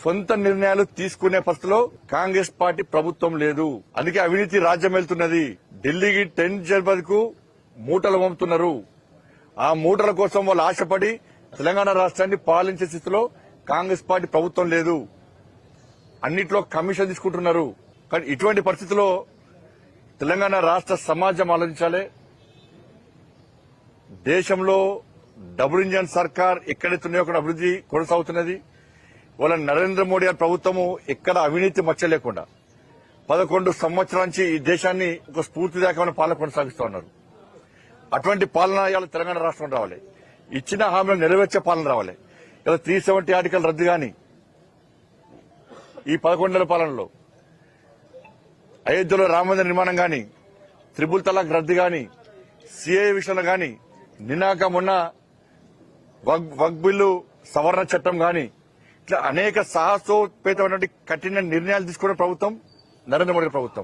సొంత నిర్ణయాలు తీసుకునే పరిస్థితిలో కాంగ్రెస్ పార్టీ ప్రభుత్వం లేదు. అందుకే అవినీతి రాజ్యం వెళ్తున్నది. ఢిల్లీకి 10 జనవరికి మూటలు పంపుతున్నారు. ఆ మూటల కోసం వాళ్ళు ఆశపడి తెలంగాణ రాష్ట్రాన్ని పాలించే స్థితిలో కాంగ్రెస్ పార్టీ ప్రభుత్వం లేదు. అన్నిట్లో కమిషన్ తీసుకుంటున్నారు. కానీ ఇటువంటి పరిస్థితుల్లో తెలంగాణ రాష్ట్ర సమాజం ఆలోచించాలి. దేశంలో డబుల్ ఇంజన్ సర్కార్ ఎక్కడెత్తున్నాయో అక్కడ అభివృద్ది కొనసాగుతున్నది. వాళ్ళ నరేంద్ర మోడీ గారి ప్రభుత్వము ఎక్కడ అవినీతి మచ్చ లేకుండా 11 సంవత్సరాల నుంచి ఈ దేశాన్ని ఒక స్ఫూర్తిదాయకమైన పాలన కొనసాగిస్తూ ఉన్నారు. అటువంటి పాలన ఇవాళ తెలంగాణ రాష్ట్రం రావాలి. ఇచ్చిన హామీలు నెరవేర్చే పాలన రావాలి. ఇలా 370 ఆర్టికల్ రద్దు గాని, ఈ 11 నెలల పాలనలో అయోధ్యలో రామమందిర నిర్మాణం గాని, త్రిపుల్ తలాక్ రద్దు గాని, సిఏ విషయంలో గాని, నినాక మొన్న వక్ బిల్లు సవరణ చట్టం గాని, ఇట్లా అనేక సాహసోపేతమైనటువంటి కఠిన నిర్ణయాలు తీసుకునే ప్రభుత్వం నరేంద్ర మోడీ ప్రభుత్వం.